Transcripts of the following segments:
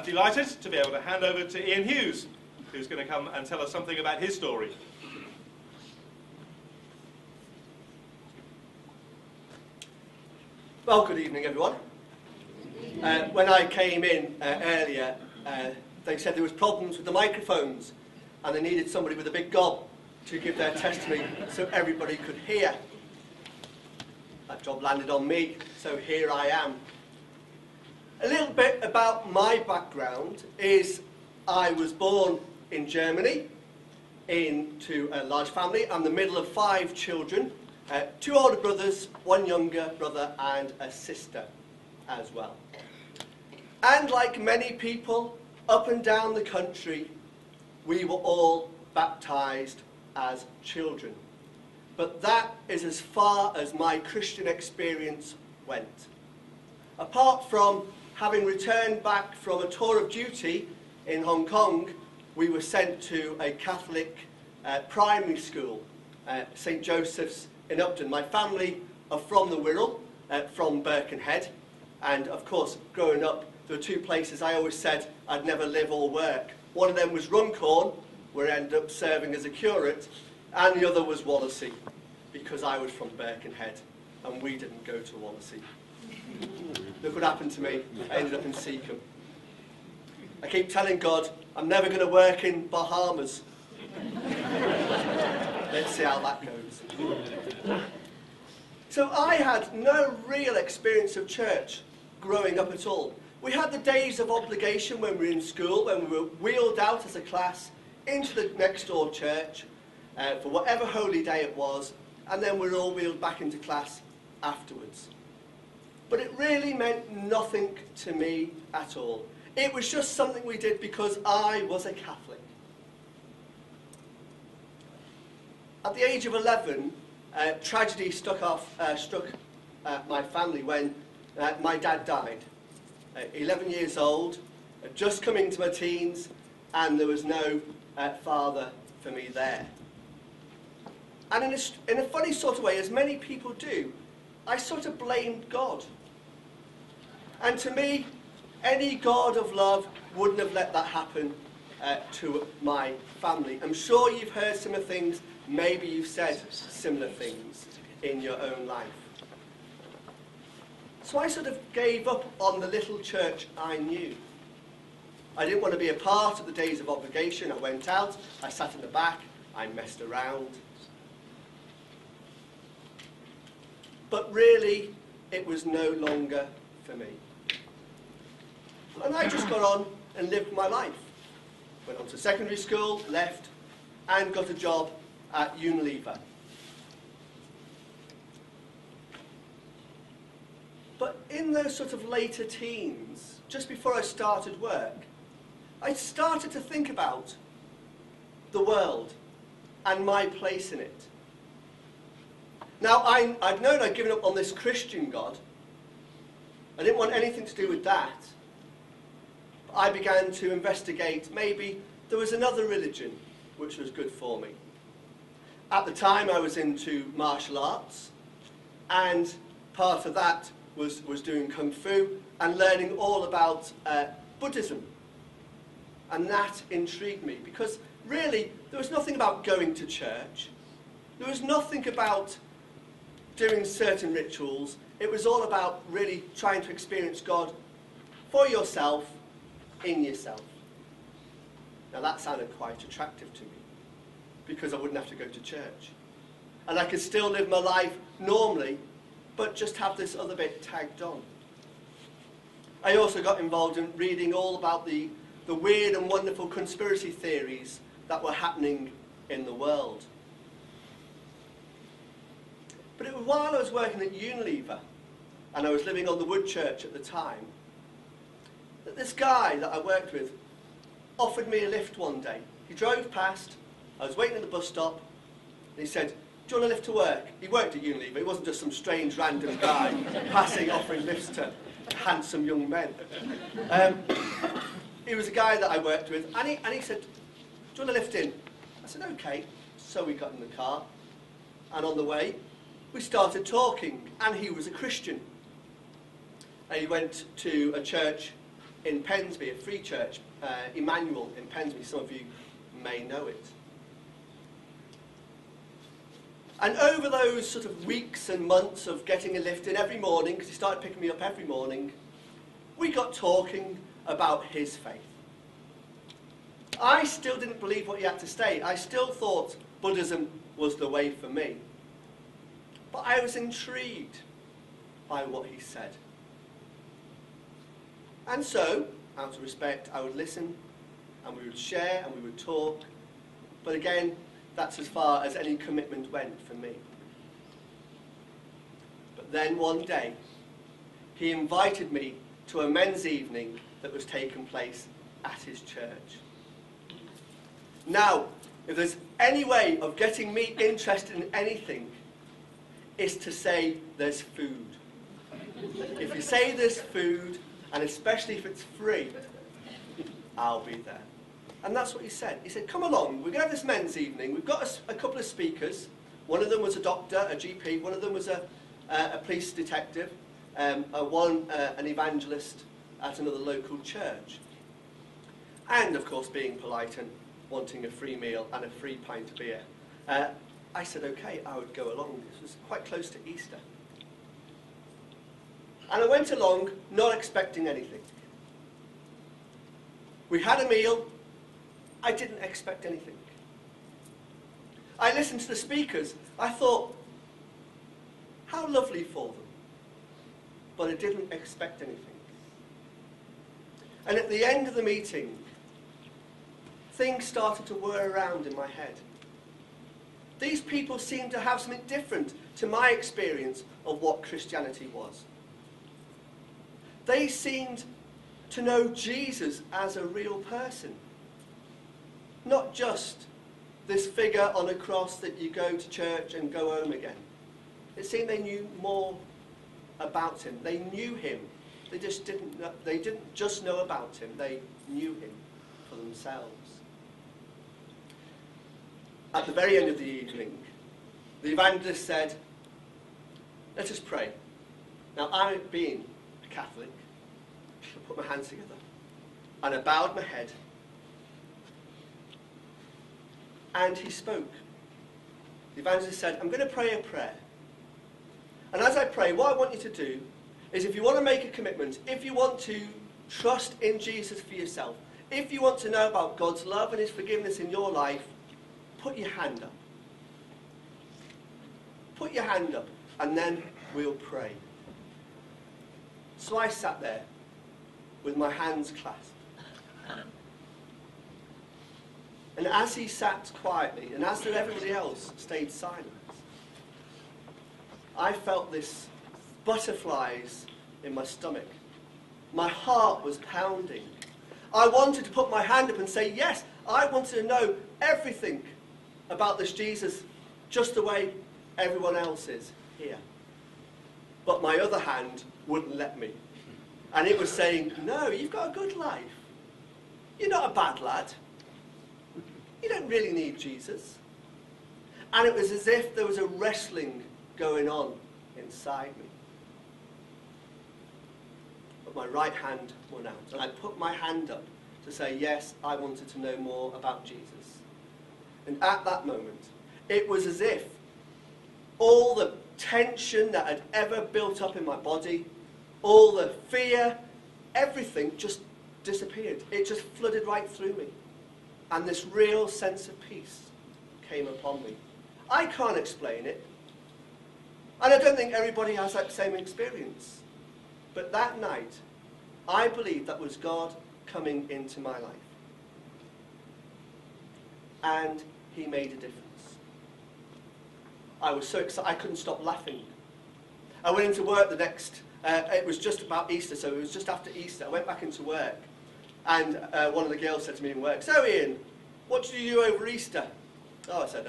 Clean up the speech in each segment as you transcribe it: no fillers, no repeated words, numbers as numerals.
delighted to be able to hand over to Ian Hughes, who's going to come and tell us something about his story. Well, good evening, everyone. When I came in earlier, they said there was problems with the microphones and they needed somebody with a big gob to give their testimony so everybody could hear. That job landed on me, so here I am. A little bit about my background is I was born in Germany into a large family. I'm the middle of 5 children, 2 older brothers, 1 younger brother and a sister as well. And like many people up and down the country, we were all baptised as children. But that is as far as my Christian experience went. Apart from having returned back from a tour of duty in Hong Kong, we were sent to a Catholic primary school, St. Joseph's in Upton. My family are from the Wirral, from Birkenhead, and of course, growing up, there were 2 places I always said I'd never live or work. One of them was Runcorn, where I ended up serving as a curate, and the other was Wallasey, because I was from Birkenhead, and we didn't go to Wallasey. Look what happened to me. I ended up in Seacombe. I keep telling God, I'm never going to work in Bahamas. Let's see how that goes. So I had no real experience of church growing up at all. We had the days of obligation when we were in school, when we were wheeled out as a class into the next door church for whatever holy day it was, and then we were all wheeled back into class afterwards. But it really meant nothing to me at all. It was just something we did because I was a Catholic. At the age of 11, tragedy struck my family when my dad died. 11 years old, just coming to my teens, and there was no father for me there. And in a funny sort of way, as many people do, I sort of blamed God. And to me, any God of love wouldn't have let that happen to my family. I'm sure you've heard similar things, maybe you've said similar things in your own life. So I sort of gave up on the little church I knew. I didn't want to be a part of the days of obligation. I went out, I sat in the back, I messed around. But really, it was no longer for me. And I just got on and lived my life. Went on to secondary school, left, and got a job at Unilever. But in those sort of later teens, just before I started work, I started to think about the world and my place in it. Now, I'd known I'd given up on this Christian God. I didn't want anything to do with that. But I began to investigate maybe there was another religion which was good for me. At the time, I was into martial arts, and part of that was doing Kung Fu and learning all about Buddhism. And that intrigued me, because really, there was nothing about going to church. There was nothing about doing certain rituals. It was all about really trying to experience God for yourself, in yourself. Now that sounded quite attractive to me, because I wouldn't have to go to church. And I could still live my life normally, but just have this other bit tagged on. I also got involved in reading all about the weird and wonderful conspiracy theories that were happening in the world. But it was while I was working at Unilever, and I was living on the Woodchurch at the time, that this guy that I worked with offered me a lift one day. He drove past, I was waiting at the bus stop, and he said, "Do you want a lift to work?" He worked at Unilever, he wasn't just some strange random guy passing, offering lifts to handsome young men. He was a guy that I worked with, and he said, "Do you want a lift in?" I said, "Okay." So we got in the car, and on the way, we started talking, and he was a Christian. And he went to a church in Pensby, a free church, Emmanuel in Pensby. Some of you may know it. And over those sort of weeks and months of getting a lift in every morning, because he started picking me up every morning, we got talking about his faith. I still didn't believe what he had to say. I still thought Buddhism was the way for me. But I was intrigued by what he said. And so, out of respect, I would listen, and we would share, and we would talk. But again, that's as far as any commitment went for me. But then one day, he invited me to a men's evening that was taking place at his church. Now, if there's any way of getting me interested in anything, it's to say there's food. If you say there's food, and especially if it's free, I'll be there. And that's what he said. He said, come along, we're going to have this men's evening. We've got a couple of speakers. One of them was a doctor, a GP. One of them was a police detective. An evangelist at another local church. And, of course, being polite and wanting a free meal and a free pint of beer. I said, okay, I would go along. This was quite close to Easter. And I went along, not expecting anything. We had a meal. I didn't expect anything. I listened to the speakers. I thought, how lovely for them. But I didn't expect anything. And at the end of the meeting, things started to whir around in my head. These people seemed to have something different to my experience of what Christianity was. They seemed to know Jesus as a real person. Not just this figure on a cross that you go to church and go home again. It seemed they knew more about him. They knew him. They didn't just know about him. They knew him for themselves. At the very end of the evening, the evangelist said, let us pray. Now, I, being a Catholic, I put my hands together and I bowed my head. And he spoke. The evangelist said, I'm going to pray a prayer. And as I pray, what I want you to do is, if you want to make a commitment, if you want to trust in Jesus for yourself, if you want to know about God's love and his forgiveness in your life, put your hand up. Put your hand up, and then we'll pray. So I sat there with my hands clasped. And as he sat quietly, and as did everybody else stayed silent, I felt this butterflies in my stomach. My heart was pounding. I wanted to put my hand up and say, yes, I wanted to know everything about this Jesus just the way everyone else is here. But my other hand wouldn't let me. And it was saying, no, you've got a good life. You're not a bad lad. You don't really need Jesus. And it was as if there was a wrestling going on inside me. But my right hand went out. And I put my hand up to say, yes, I wanted to know more about Jesus. And at that moment, it was as if all the tension that had ever built up in my body, all the fear, everything just disappeared. It just flooded right through me. And this real sense of peace came upon me. I can't explain it. And I don't think everybody has that same experience. But that night, I believe that was God coming into my life. And he made a difference. I was so excited, I couldn't stop laughing. I went into work the next, it was just about Easter, so it was just after Easter. I went back into work, and one of the girls said to me in work, so Ian, what did you do over Easter? Oh, I said,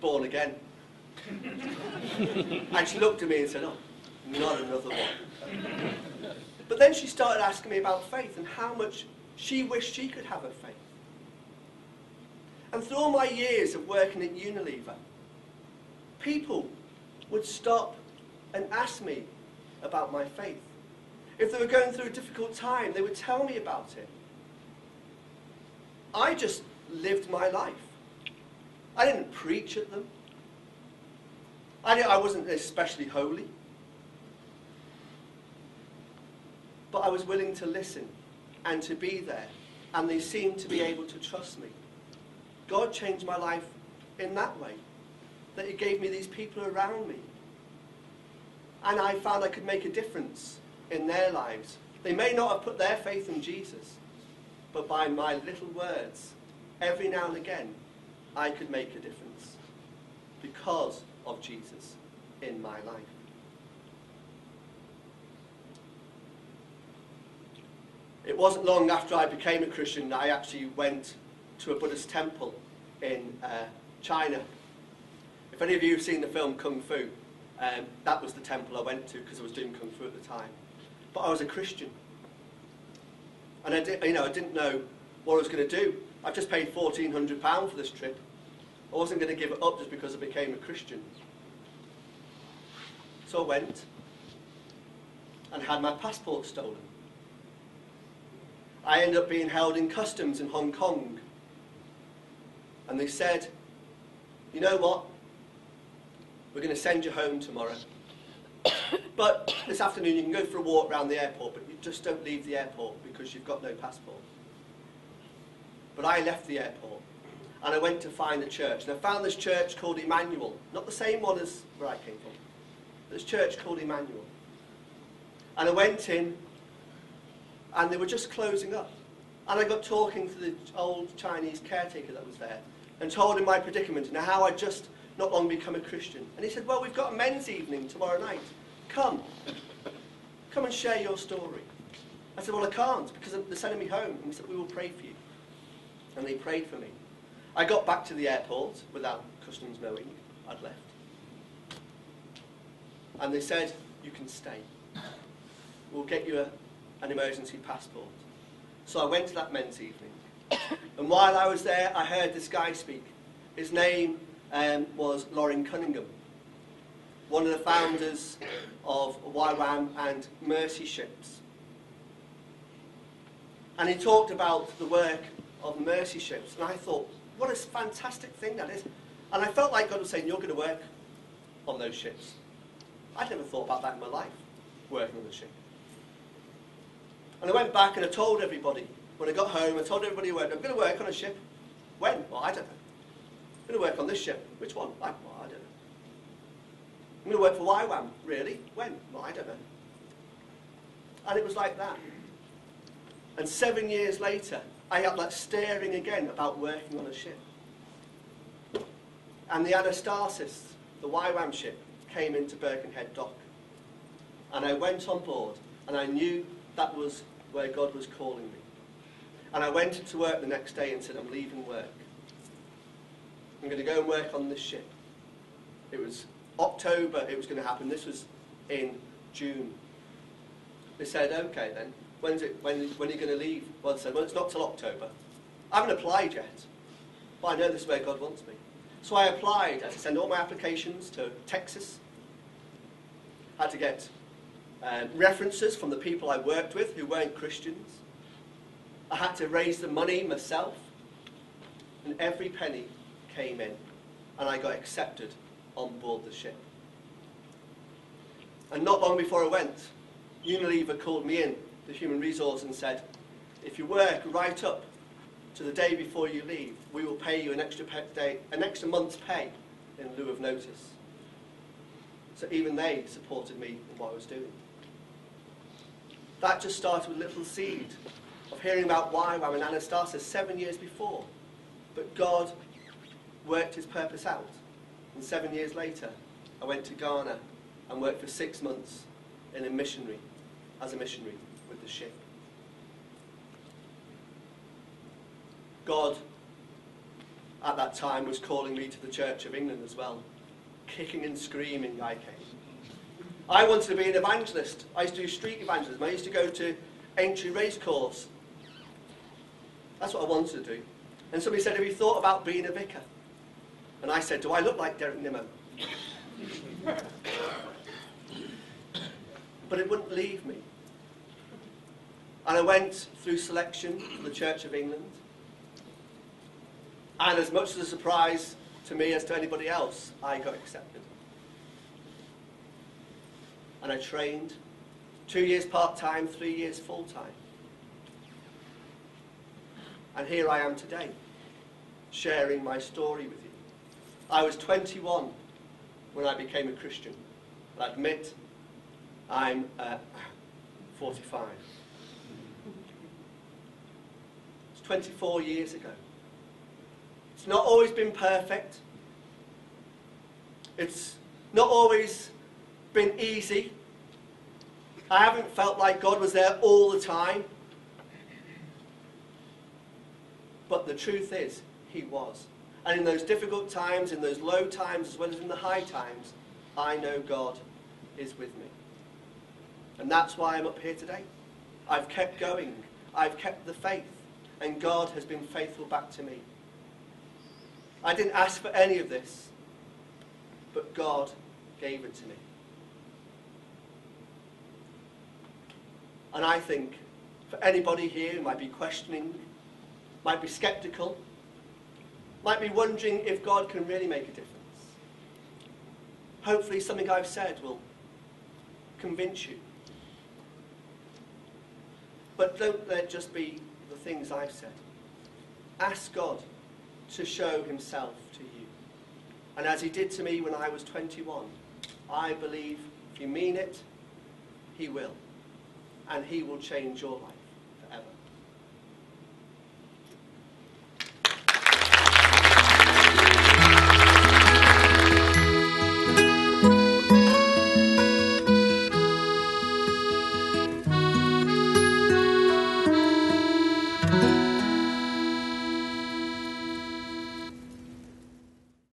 born again. And she looked at me and said, oh, not another one. But then she started asking me about faith and how much she wished she could have a faith. And through all my years of working at Unilever, people would stop and ask me about my faith. If they were going through a difficult time, they would tell me about it. I just lived my life. I didn't preach at them. I wasn't especially holy. But I was willing to listen and to be there. And they seemed to be able to trust me. God changed my life in that way. That He gave me these people around me. And I found I could make a difference in their lives. They may not have put their faith in Jesus, but by my little words, every now and again, I could make a difference because of Jesus in my life. It wasn't long after I became a Christian that I actually went to a Buddhist temple in China. If any of you have seen the film Kung Fu, that was the temple I went to because I was doing Kung Fu at the time. But I was a Christian. And I didn't know what I was going to do. I've just paid £1,400 for this trip. I wasn't going to give it up just because I became a Christian. So I went and had my passport stolen. I ended up being held in customs in Hong Kong. And they said, you know what? We're going to send you home tomorrow. But this afternoon you can go for a walk around the airport, but you just don't leave the airport because you've got no passport. But I left the airport and I went to find a church. And I found this church called Emmanuel. Not the same one as where I came from. This church called Emmanuel. And I went in and they were just closing up. And I got talking to the old Chinese caretaker that was there and told him my predicament and how I'd just not long become a Christian. And he said, well, we've got a men's evening tomorrow night. Come and share your story. I said, well, I can't because they're sending me home. And he said, we will pray for you. And they prayed for me. I got back to the airport without customs knowing I'd left. And they said, you can stay. We'll get you an emergency passport. So I went to that men's evening. And while I was there, I heard this guy speak. His name was Lauren Cunningham, one of the founders of YWAM and Mercy Ships. And he talked about the work of Mercy Ships. And I thought, what a fantastic thing that is. And I felt like God was saying, you're going to work on those ships. I'd never thought about that in my life, working on a ship. And I went back and I told everybody. When I got home, I told everybody, I'm going to work on a ship. When? Well, I don't know. I'm going to work on this ship. Which one? Well, I don't know. I'm going to work for YWAM. Really? When? Well, I don't know. And it was like that. And 7 years later, I had that stirring again about working on a ship. And the Anastasis, the YWAM ship, came into Birkenhead dock. And I went on board, and I knew that was where God was calling me. And I went to work the next day and said, I'm leaving work. I'm going to go and work on this ship. It was October it was going to happen. This was in June. They said, okay then, when are you going to leave? Well, I said, well, it's not till October. I haven't applied yet, but I know this is where God wants me. So I applied. I had to send all my applications to Texas. I had to get references from the people I worked with who weren't Christians. I had to raise the money myself. And every penny came in. And I got accepted on board the ship. And not long before I went, Unilever called me in, the human resource, and said, if you work right up to the day before you leave, we will pay you an extra month's pay in lieu of notice. So even they supported me in what I was doing. That just started with a little seed of hearing about YWAM and Anastasis 7 years before. But God worked his purpose out. And 7 years later, I went to Ghana and worked for 6 months as a missionary with the ship. God, at that time, was calling me to the Church of England as well. Kicking and screaming, I came. I wanted to be an evangelist. I used to do street evangelism. I used to go to Aintree Racecourse. That's what I wanted to do. And somebody said, have you thought about being a vicar? And I said, do I look like Derek Nimmo? But it wouldn't leave me. And I went through selection for the Church of England. And as much as a surprise to me as to anybody else, I got accepted. And I trained 2 years part-time, 3 years full-time. And here I am today, sharing my story with you. I was 21 when I became a Christian. I admit I'm 45. It's 24 years ago. It's not always been perfect. It's not always been easy. I haven't felt like God was there all the time. But the truth is, He was. And in those difficult times, in those low times, as well as in the high times, I know God is with me. And that's why I'm up here today. I've kept going. I've kept the faith. And God has been faithful back to me. I didn't ask for any of this, but God gave it to me. And I think for anybody here who might be questioning, might be skeptical, might be wondering if God can really make a difference, hopefully something I've said will convince you. But don't let it just be the things I've said. Ask God to show Himself to you. And as He did to me when I was 21, I believe if you mean it, He will. And He will change your life.